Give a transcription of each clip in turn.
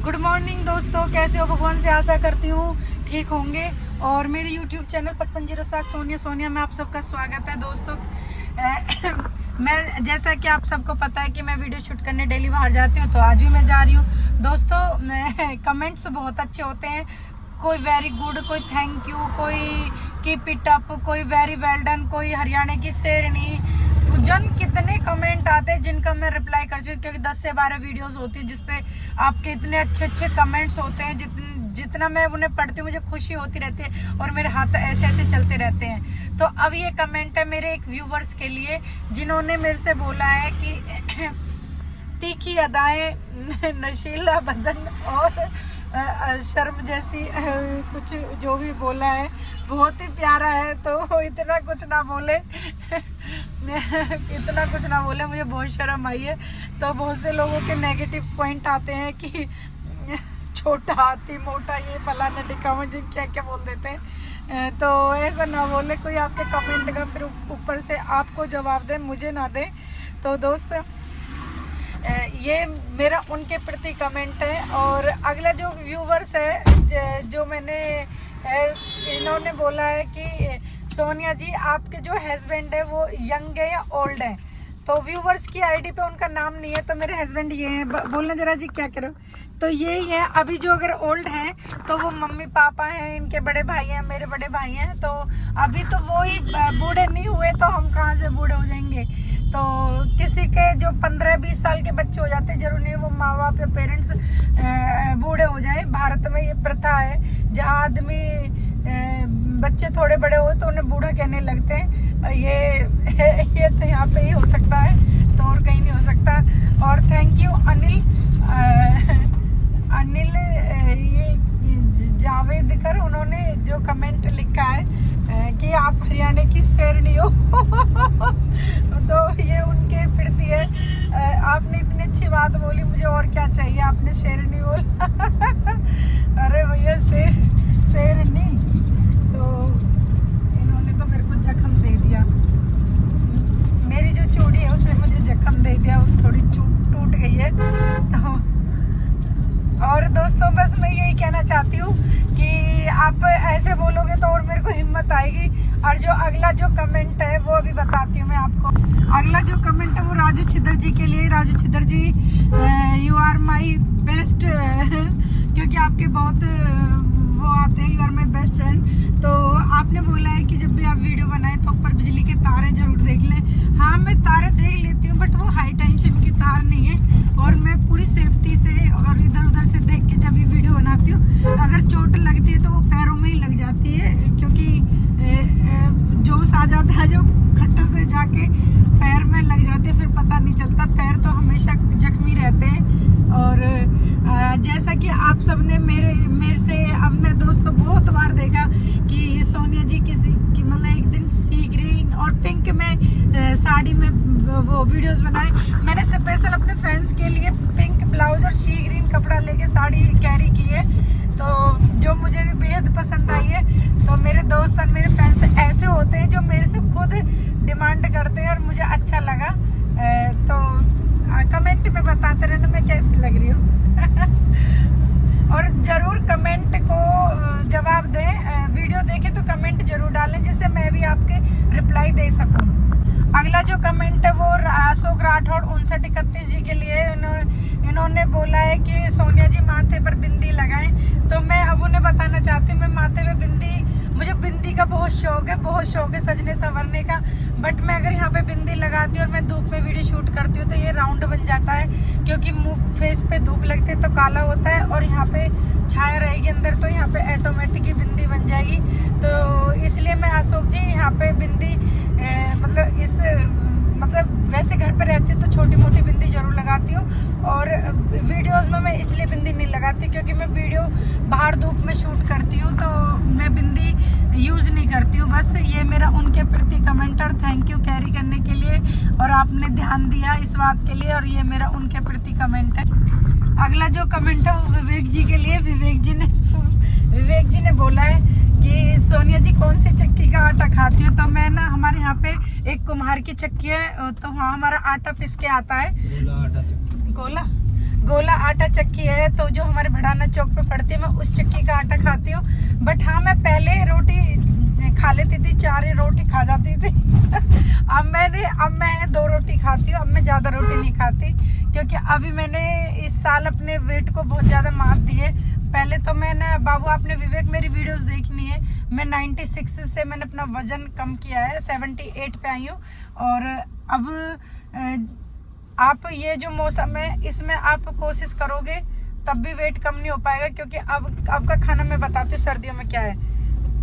Good morning दोस्तों, कैसे हो? भगवान से आशा करती हूँ ठीक होंगे। और मेरे YouTube चैनल 5507 सोनिया में आप सबका स्वागत है दोस्तों। मैं जैसा कि आप सबको पता है कि मैं वीडियो शूट करने डेली बाहर जाती हूँ, तो आज भी मैं जा रही हूँ दोस्तों। कमेंट्स बहुत अच्छे होते हैं, कोई वेरी गुड, कोई थैंक यू, कोई कीप इट अप, कोई वेरी वेल डन, कोई हरियाणा की शेरनी, जन कितने कमेंट आते हैं जिनका मैं रिप्लाई कर चुकी हूँ, क्योंकि 10 से 12 वीडियोस होती है जिसपे आपके इतने अच्छे कमेंट्स होते हैं। जितना मैं उन्हें पढ़ती हूँ मुझे खुशी होती रहती है और मेरे हाथ ऐसे चलते रहते हैं। तो अब ये कमेंट है मेरे एक व्यूवर्स के लिए, जिन्होंने मेरे से बोला है कि तीखी अदाएं, नशीला बदन और शर्म जैसी कुछ जो भी बोला है बहुत ही प्यारा है। तो इतना कुछ ना बोले इतना कुछ ना बोले, मुझे बहुत शर्म आई है। तो बहुत से लोगों के नेगेटिव पॉइंट आते हैं कि छोटा हाथी मोटा, ये फलाना ढिकावा, जी क्या क्या बोल देते हैं। तो ऐसा ना बोले कोई, आपके कमेंट का फिर ऊपर से आपको जवाब दे, मुझे ना दे। तो दोस्त ये मेरा उनके प्रति कमेंट है। और अगला जो व्यूवर्स है जो मैंने इन्होंने बोला है कि सोनिया जी आपके जो हस्बैंड है वो यंग है या ओल्ड है। तो व्यूवर्स की आईडी पे उनका नाम नहीं है, तो मेरे हस्बैंड ये हैं। बोलना जरा जी क्या करो। तो ये ही है। अभी जो अगर ओल्ड हैं तो वो मम्मी पापा हैं, इनके बड़े भाई हैं, मेरे बड़े भाई हैं। तो अभी तो वो ही बूढ़े नहीं हुए, तो हम कहाँ से बूढ़े हो जाएंगे। तो किसी के जो 15-20 साल के बच्चे हो जाते हैं, जरूर नहीं वो माँ बाप या पेरेंट्स बूढ़े हो जाए। भारत में ये प्रथा है, जहाँ आदमी बच्चे थोड़े बड़े हो तो उन्हें बूढ़ा कहने लगते हैं। ये तो यहाँ पे ही हो सकता है, तो और कहीं नहीं हो सकता। और थैंक यू अनिल ये जावेद कर, उन्होंने जो कमेंट लिखा है कि आप हरियाणा की शेरनी हो। तो ये उनके प्रति है। आपने इतनी अच्छी बात बोली, मुझे और क्या चाहिए। आपने शेरनी बोला। अरे भैया शेरनी, तो इन्होंने तो मेरे को जख्म दे दिया। मेरी जो चूड़ी है उसने मुझे जख्म दे दिया, वो थोड़ी टूट गई है। तो और दोस्तों बस मैं यही कहना चाहती हूँ कि आप ऐसे बोलोगे तो और मेरे को हिम्मत आएगी। और जो अगला जो कमेंट है वो अभी बताती हूँ मैं आपको। अगला जो कमेंट है वो राजू छिदर जी के लिए। Raju Chhidar ji, you are my best, क्योंकि आपके बहुत वो आते हैं, you are my best friend. तो आपने बोला है कि जब भी आप वीडियो बनाए तो ऊपर बिजली के तारे जरूर देख लें। हाँ, मैं तारे देख लेती हूँ, बट वो हाई टेंशन की तार नहीं है। और मैं पूरी सेफ्टी से और इधर उधर से देख के जब भी वीडियो बनाती हूँ, अगर चोट लगती है तो वो पैरों में ही लग जाती है, क्योंकि जोश आ जाता है जो खट्टे से जाके पैर में लग जाते हैं, फिर पता नहीं चलता। पैर तो हमेशा जख्मी रहते हैं। और जैसा कि आप सबने मेरे से, अब मैं दोस्तों बहुत बार देखा कि सोनिया जी किसी की मतलब एक दिन सी ग्रीन और पिंक में साड़ी में वो वीडियोस बनाए। मैंने स्पेशल अपने फैंस के लिए पिंक ब्लाउज और सी ग्रीन कपड़ा लेके साड़ी कैरी की है, तो जो मुझे भी बेहद पसंद आई है। तो मेरे दोस्त और मेरे फैंस ऐसे होते हैं जो मेरे से खुद डिमांड करते हैं और मुझे अच्छा लगा। तो कमेंट में बताते रहना मैं कैसी लग रही हूँ। और ज़रूर कमेंट को जवाब दें, वीडियो देखें तो कमेंट जरूर डालें, जिससे मैं भी आपके रिप्लाई दे सकूं। अगला जो कमेंट है वो अशोक राठौड़ 5931 जी के लिए। इन्होंने बोला है कि सोनिया जी माथे पर बिंदी लगाएं। तो मैं अब उन्हें बताना चाहती हूँ, मैं माथे पे मुझे बिंदी का बहुत शौक है सजने संवरने का। बट मैं अगर यहाँ पे बिंदी लगाती हूँ और मैं धूप में वीडियो शूट करती हूँ तो ये राउंड बन जाता है, क्योंकि मुंह फेस पे धूप लगती है तो काला होता है, और यहाँ पे छाया रहेगी अंदर, तो यहाँ पे ऑटोमेटिक ही बिंदी बन जाएगी। तो इसलिए मैं अशोक जी यहाँ पे बिंदी मतलब वैसे घर पे रहती हूँ तो छोटी मोटी बिंदी जरूर लगाती हूँ। और वीडियोस में मैं इसलिए बिंदी नहीं लगाती क्योंकि मैं वीडियो बाहर धूप में शूट करती हूँ, तो मैं बिंदी यूज़ नहीं करती हूँ। बस ये मेरा उनके प्रति कमेंट और थैंक यू कैरी करने के लिए, और आपने ध्यान दिया इस बात के लिए, और ये मेरा उनके प्रति कमेंट है। अगला जो कमेंट है वो विवेक जी के लिए। विवेक जी ने बोला है कि सोनिया जी कौन सी चक्की का आटा खाती हो। तो मैं ना, हमारे यहाँ पे एक कुम्हार की चक्की है, तो वहाँ हमारा आटा पिस के आता है, गोला। गोला आटा चक्की है, तो जो हमारे भड़ाना चौक पे पड़ती है, मैं उस चक्की का आटा खाती हूँ। बट हाँ, मैं पहले रोटी खा लेती थी, 4 रोटी खा जाती थी। अब मैं 2 रोटी खाती हूँ। अब मैं ज़्यादा रोटी नहीं खाती, क्योंकि अभी मैंने इस साल अपने वेट को बहुत ज़्यादा मात दी है। पहले तो मैंने, बाबू आपने विवेक मेरी वीडियोस देखनी है, मैं 96 से मैंने अपना वजन कम किया है, 78 पे आई हूँ। और अब आप ये जो मौसम है, इसमें आप कोशिश करोगे तब भी वेट कम नहीं हो पाएगा, क्योंकि अब आपका खाना मैं बताती हूँ सर्दियों में क्या है।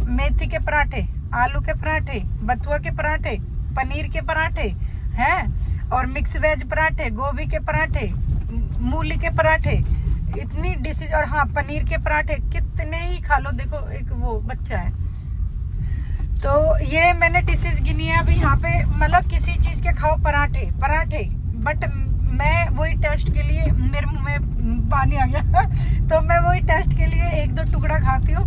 मेथी के पराठे, आलू के पराठे, बथुआ के पराठे, पनीर के पराठे हैं, और मिक्स वेज पराठे, गोभी के पराठे, मूली के पराठे, इतनी डिशेज। और हाँ, पनीर के पराठे कितने ही खा लो। देखो एक वो बच्चा है, तो ये मैंने डिशेज गिनी है अभी यहाँ पे। मतलब किसी चीज के खाओ पराठे, बट मैं वही टेस्ट के लिए, मेरे मुंह में पानी आ गया तो मैं वही टेस्ट के लिए 1-2 टुकड़ा खाती हूँ,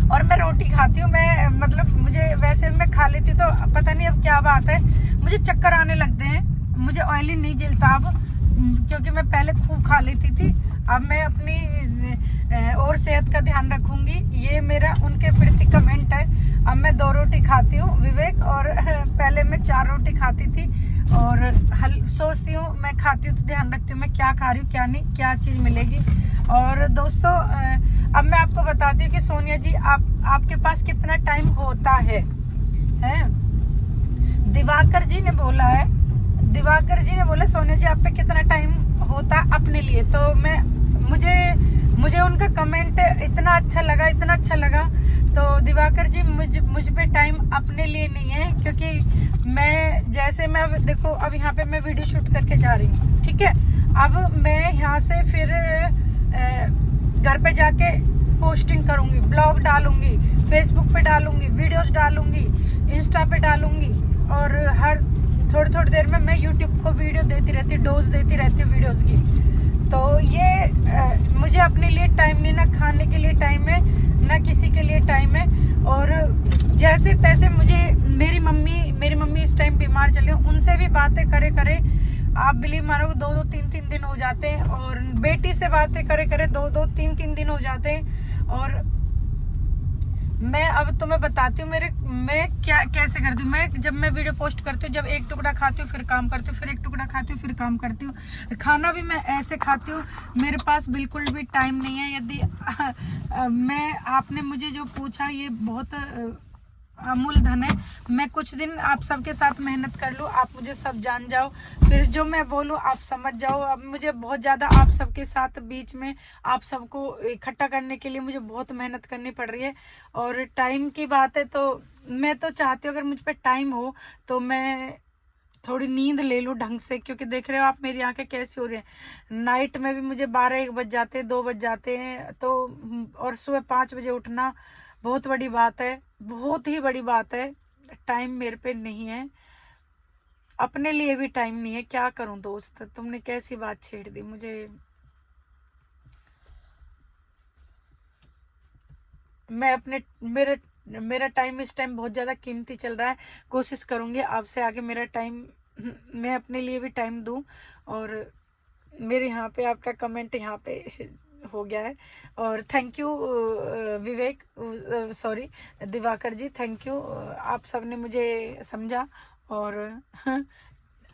और मैं रोटी खाती हूँ। मैं मतलब मुझे वैसे मैं खा लेती हूँ, तो पता नहीं अब क्या बात है, मुझे चक्कर आने लगते हैं। मुझे ऑयली नहीं जलता अब, क्योंकि मैं पहले खूब खा लेती थी। अब मैं अपनी और सेहत का ध्यान रखूंगी। ये मेरा उनके प्रति कमेंट है। अब मैं 2 रोटी खाती हूँ विवेक, और पहले मैं 4 रोटी खाती थी। और सोचती हूँ मैं खाती हूँ तो ध्यान रखती हूँ मैं क्या खा रही हूँ, क्या नहीं, क्या चीज़ मिलेगी। और दोस्तों, अब मैं आपको बताती हूँ कि सोनिया जी, आपके पास कितना टाइम होता है? दिवाकर जी ने बोला सोनिया जी, आप पे कितना टाइम होता है अपने लिए। तो मुझे उनका कमेंट इतना अच्छा लगा। तो दिवाकर जी, मुझ पे टाइम अपने लिए नहीं है, क्योंकि मैं देखो, अब यहाँ पे मैं वीडियो शूट करके जा रही हूँ, ठीक है। अब मैं यहाँ से फिर घर पे जाके पोस्टिंग करूंगी, ब्लॉग डालूंगी, फेसबुक पे डालूंगी, वीडियोस डालूंगी, इंस्टा पे डालूंगी, और हर थोड़ी देर में मैं यूट्यूब को वीडियो देती रहती, डोज देती रहती हूँ वीडियोस की। तो ये मुझे अपने लिए टाइम नहीं, ना खाने के लिए टाइम है, ना किसी के लिए टाइम है। और जैसे तैसे मेरी मम्मी इस टाइम बीमार चली, उनसे भी बातें करे आप बिलीव मानोगे 2-2, 3-3 दिन हो जाते हैं। और बेटी से बातें करे 2-2, 3-3 दिन हो जाते हैं। और मैं अब तुम्हें बताती हूँ मैं कैसे करती हूँ। जब मैं वीडियो पोस्ट करती हूँ, जब 1 टुकड़ा खाती हूँ, फिर काम करती हूँ, फिर 1 टुकड़ा खाती हूँ, फिर काम करती हूँ। खाना भी मैं ऐसे खाती हूँ, मेरे पास बिल्कुल भी टाइम नहीं है। यदि आपने मुझे जो पूछा, ये बहुत अमूल्य धन है। मैं कुछ दिन आप सबके साथ मेहनत कर लूँ, आप मुझे सब जान जाओ, फिर जो मैं बोलूँ आप समझ जाओ। अब मुझे बहुत ज़्यादा आप सबके साथ बीच में आप सबको इकट्ठा करने के लिए मुझे बहुत मेहनत करनी पड़ रही है। और टाइम की बात है, तो मैं तो चाहती हूँ अगर मुझ पर टाइम हो तो मैं थोड़ी नींद ले लूँ ढंग से, क्योंकि देख रहे हो आप मेरी आंखें कैसी हो रही हैं। नाइट में भी मुझे 12-1 बज जाते हैं, 2 बज जाते हैं। तो और सुबह 5 बजे उठना बहुत बड़ी बात है, बहुत ही बड़ी बात है। टाइम मेरे पे नहीं है, अपने लिए भी टाइम नहीं है। क्या करूं दोस्त, तुमने कैसी बात छेड़ दी मुझे। मैं मेरा टाइम इस टाइम बहुत ज़्यादा कीमती चल रहा है। कोशिश करूंगी आपसे आगे मेरा टाइम, मैं अपने लिए भी टाइम दूं। और मेरे यहाँ पे आपका कमेंट यहाँ पे हो गया है। और thank you Vivek, sorry Diwakar ji, thank you. आप सबने मुझे समझा। और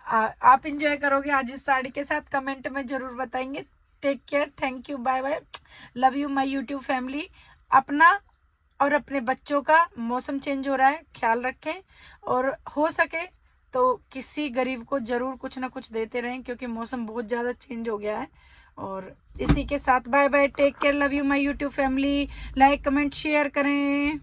आप इंजॉय करोगे आज इस साड़ी के साथ, कमेंट में जरूर बताएंगे। Take care, thank you, bye bye, love you my YouTube family. अपना और अपने बच्चों का, मौसम चेंज हो रहा है, ख्याल रखें। और हो सके तो किसी गरीब को जरूर कुछ ना कुछ देते रहें, क्योंकि मौसम बहुत ज़्यादा चेंज हो गया है। और इसी के साथ bye bye, take care, love you my YouTube family. Like comment share करें।